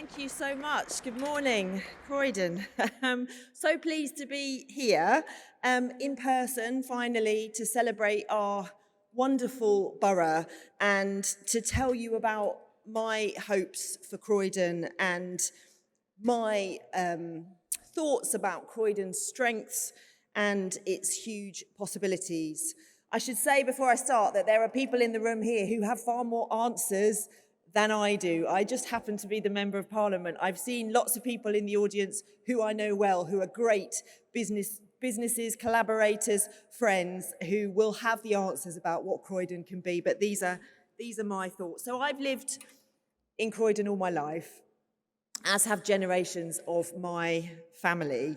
Thank you so much. Good morning, Croydon. So pleased to be here in person, finally, to celebrate our wonderful borough and to tell you about my hopes for Croydon and my thoughts about Croydon's strengths and its huge possibilities. I should say before I start that there are people in the room here who have far more answers than I do. I just happen to be the Member of Parliament. I've seen lots of people in the audience who I know well, who are great businesses, collaborators, friends, who will have the answers about what Croydon can be, but these are my thoughts. So I've lived in Croydon all my life, as have generations of my family.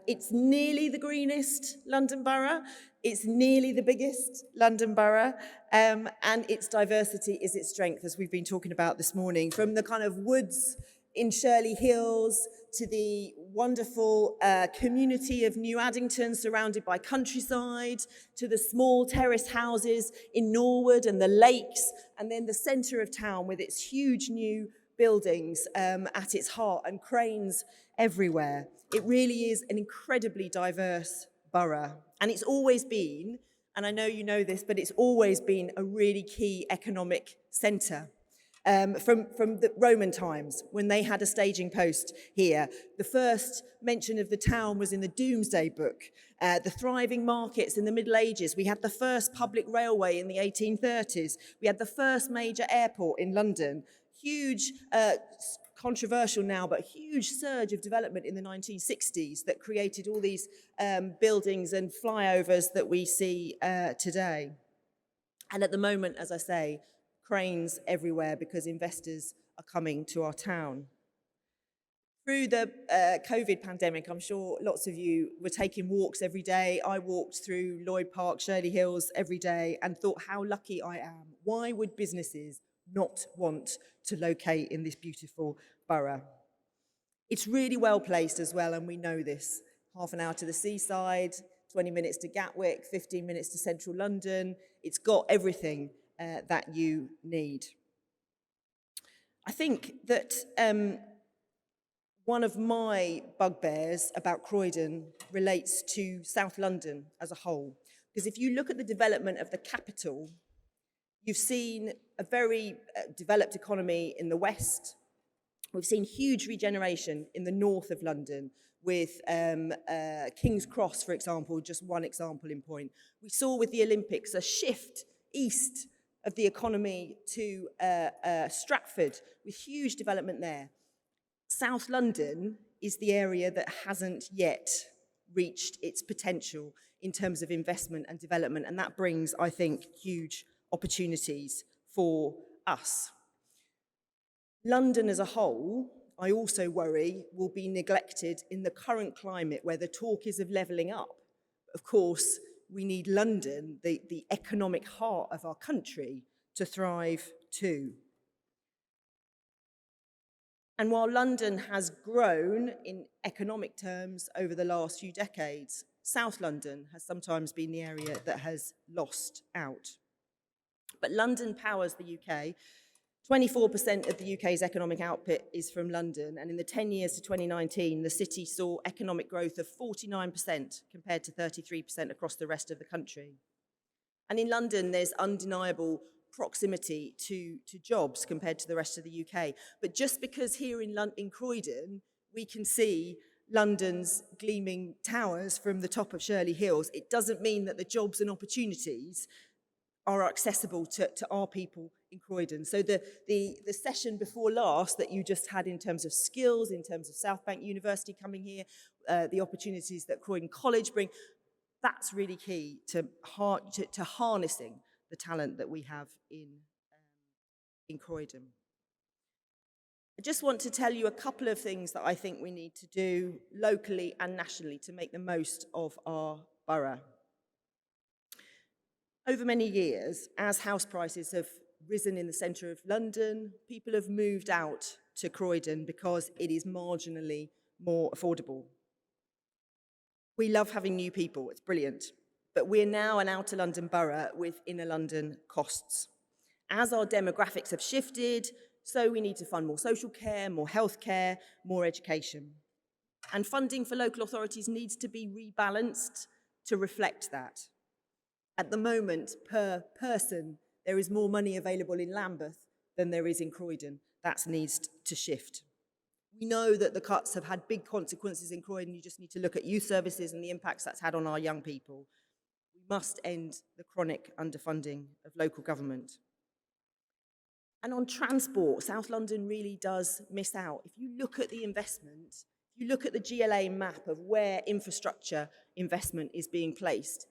It's nearly the greenest London borough. It's nearly the biggest London borough. And its diversity is its strength, as we've been talking about this morning. From the kind of woods in Shirley Hills to the wonderful community of New Addington surrounded by countryside, to the small terrace houses in Norwood and the lakes, and then the centre of town with its huge new buildings at its heart and cranes everywhere. It really is an incredibly diverse borough. And it's always been, and I know you know this, but it's always been a really key economic centre. From the Roman times, when they had a staging post here. The first mention of the town was in the Domesday Book. The thriving markets in the Middle Ages. We had the first public railway in the 1830s. We had the first major airport in London. Huge, controversial now, but huge surge of development in the 1960s that created all these buildings and flyovers that we see today. And at the moment, as I say, cranes everywhere because investors are coming to our town. Through the COVID pandemic, I'm sure lots of you were taking walks every day. I walked through Lloyd Park, Shirley Hills every day and thought how lucky I am. Why would businesses not want to locate in this beautiful borough? It's really well placed as well, and we know this. Half an hour to the seaside, 20 minutes to Gatwick, 15 minutes to central London. It's got everything that you need. I think that one of my bugbears about Croydon relates to South London as a whole. Because if you look at the development of the capital, you've seen a very developed economy in the west. We've seen huge regeneration in the north of London with King's Cross, for example, just one example in point. We saw with the Olympics a shift east of the economy to Stratford with huge development there. South London is the area that hasn't yet reached its potential in terms of investment and development, and that brings, I think, huge opportunities for us. London as a whole, I also worry, will be neglected in the current climate where the talk is of levelling up. Of course, we need London, the economic heart of our country, to thrive too. And while London has grown in economic terms over the last few decades, South London has sometimes been the area that has lost out. But London powers the UK. 24% of the UK's economic output is from London, and in the 10 years to 2019, the city saw economic growth of 49% compared to 33% across the rest of the country. And in London, there's undeniable proximity to jobs compared to the rest of the UK. But just because here in Croydon, we can see London's gleaming towers from the top of Shirley Hills, it doesn't mean that the jobs and opportunities are accessible to our people in Croydon. So the session before last that you just had in terms of skills, in terms of South Bank University coming here, the opportunities that Croydon College bring, that's really key to harnessing the talent that we have in Croydon. I just want to tell you a couple of things that I think we need to do locally and nationally to make the most of our borough. Over many years, as house prices have risen in the centre of London, people have moved out to Croydon because it is marginally more affordable. We love having new people, it's brilliant, but we're now an outer London borough with inner London costs. As our demographics have shifted, So we need to fund more social care, more healthcare, more education. And funding for local authorities needs to be rebalanced to reflect that. At the moment, per person, there is more money available in Lambeth than there is in Croydon. That needs to shift. We know that the cuts have had big consequences in Croydon. You just need to look at youth services and the impacts that's had on our young people. We must end the chronic underfunding of local government. And on transport, South London really does miss out. If you look at the investment, if you look at the GLA map of where infrastructure investment is being placed,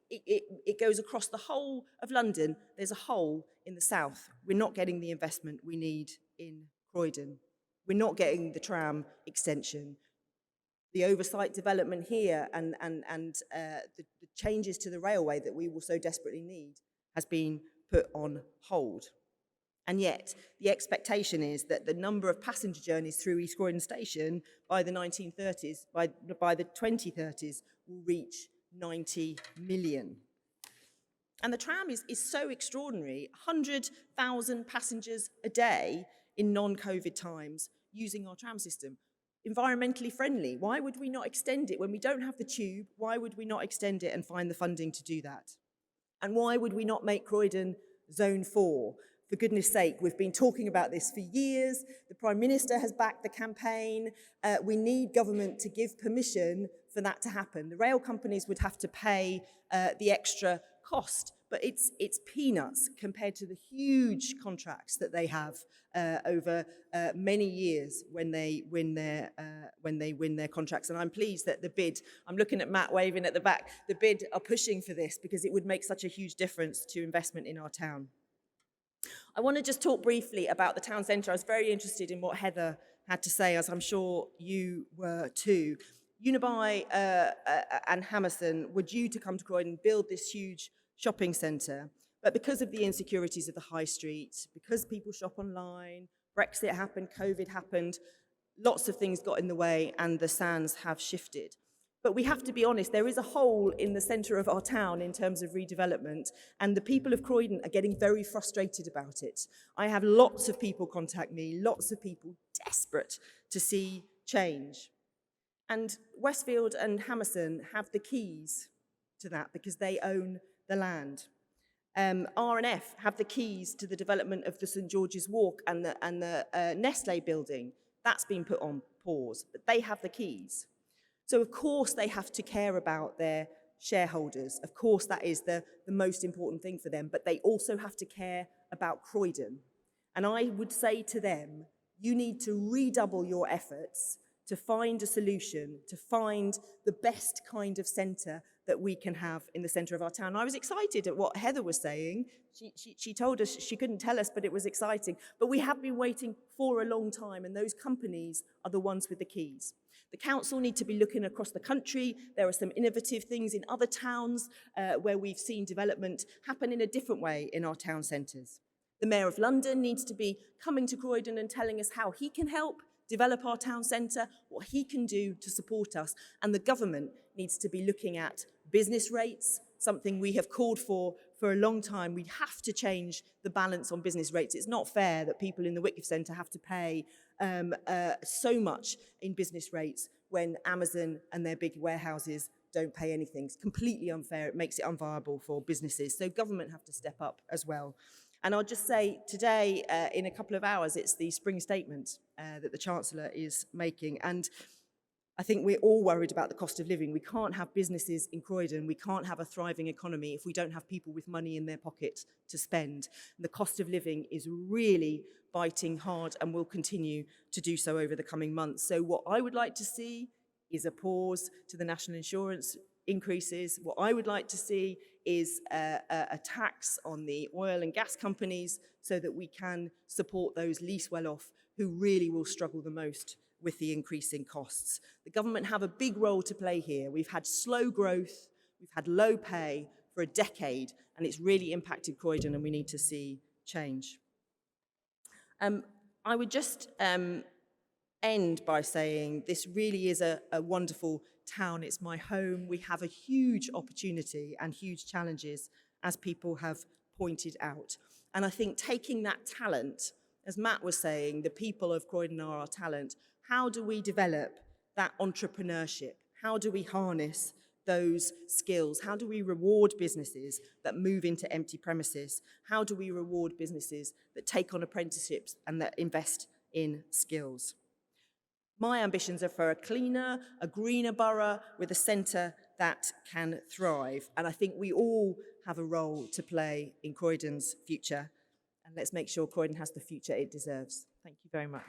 it goes across the whole of London. There's a hole in the south. We're not getting the investment we need in Croydon. We're not getting the tram extension. The oversight development here and the changes to the railway that we will so desperately need has been put on hold. And yet, the expectation is that the number of passenger journeys through East Croydon Station by the 1930s, by the 2030s, will reach 90 million. And the tram is so extraordinary. 100,000 passengers a day in non-COVID times using our tram system. Environmentally friendly. Why would we not extend it? When we don't have the tube, why would we not extend it and find the funding to do that? And why would we not make Croydon Zone 4? For goodness sake, we've been talking about this for years. The Prime Minister has backed the campaign. We need government to give permission for that to happen. The rail companies would have to pay the extra cost, but it's peanuts compared to the huge contracts that they have over many years when they win their contracts. And I'm pleased that the bid, I'm looking at Matt waving at the back, the bid are pushing for this because it would make such a huge difference to investment in our town. I want to just talk briefly about the town centre. I was very interested in what Heather had to say, as I'm sure you were too. Unibail and Hammerson were due to come to Croydon, build this huge shopping centre, but because of the insecurities of the high street, because people shop online, Brexit happened, COVID happened, lots of things got in the way and the sands have shifted. But we have to be honest, there is a hole in the centre of our town in terms of redevelopment, and the people of Croydon are getting very frustrated about it. I have lots of people contact me, lots of people desperate to see change. And Westfield and Hammerson have the keys to that because they own the land. R&F have the keys to the development of the St George's Walk and the Nestle building. That's been put on pause, but they have the keys. So of course they have to care about their shareholders. Of course that is the most important thing for them, but they also have to care about Croydon. And I would say to them, you need to redouble your efforts to find a solution, to find the best kind of centre that we can have in the centre of our town. I was excited at what Heather was saying. She told us she couldn't tell us, but it was exciting. But we have been waiting for a long time, and those companies are the ones with the keys. The council need to be looking across the country. There are some innovative things in other towns where we've seen development happen in a different way in our town centres. The Mayor of London needs to be coming to Croydon and telling us how he can help develop our town centre, what he can do to support us. And the government needs to be looking at business rates, something we have called for a long time. We have to change the balance on business rates. It's not fair that people in the Wycliffe Centre have to pay so much in business rates when Amazon and their big warehouses don't pay anything. It's completely unfair. It makes it unviable for businesses. So government have to step up as well. And I'll just say today, in a couple of hours, it's the spring statement that the Chancellor is making. And I think we're all worried about the cost of living. We can't have businesses in Croydon. We can't have a thriving economy if we don't have people with money in their pockets to spend. And the cost of living is really biting hard and will continue to do so over the coming months. So what I would like to see is a pause to the national insurance increases. What I would like to see is a tax on the oil and gas companies so that we can support those least well off who really will struggle the most with the increasing costs. The government have a big role to play here. We've had slow growth, we've had low pay for a decade, and it's really impacted Croydon, and we need to see change. I would just end by saying this really is a wonderful town. It's my home. We have a huge opportunity and huge challenges, as people have pointed out. And I think taking that talent as Matt was saying, the people of Croydon are our talent. How do we develop that entrepreneurship? How do we harness those skills? How do we reward businesses that move into empty premises? How do we reward businesses that take on apprenticeships and that invest in skills? My ambitions are for a cleaner, a greener borough with a centre that can thrive. And I think we all have a role to play in Croydon's future. And let's make sure Croydon has the future it deserves. Thank you very much.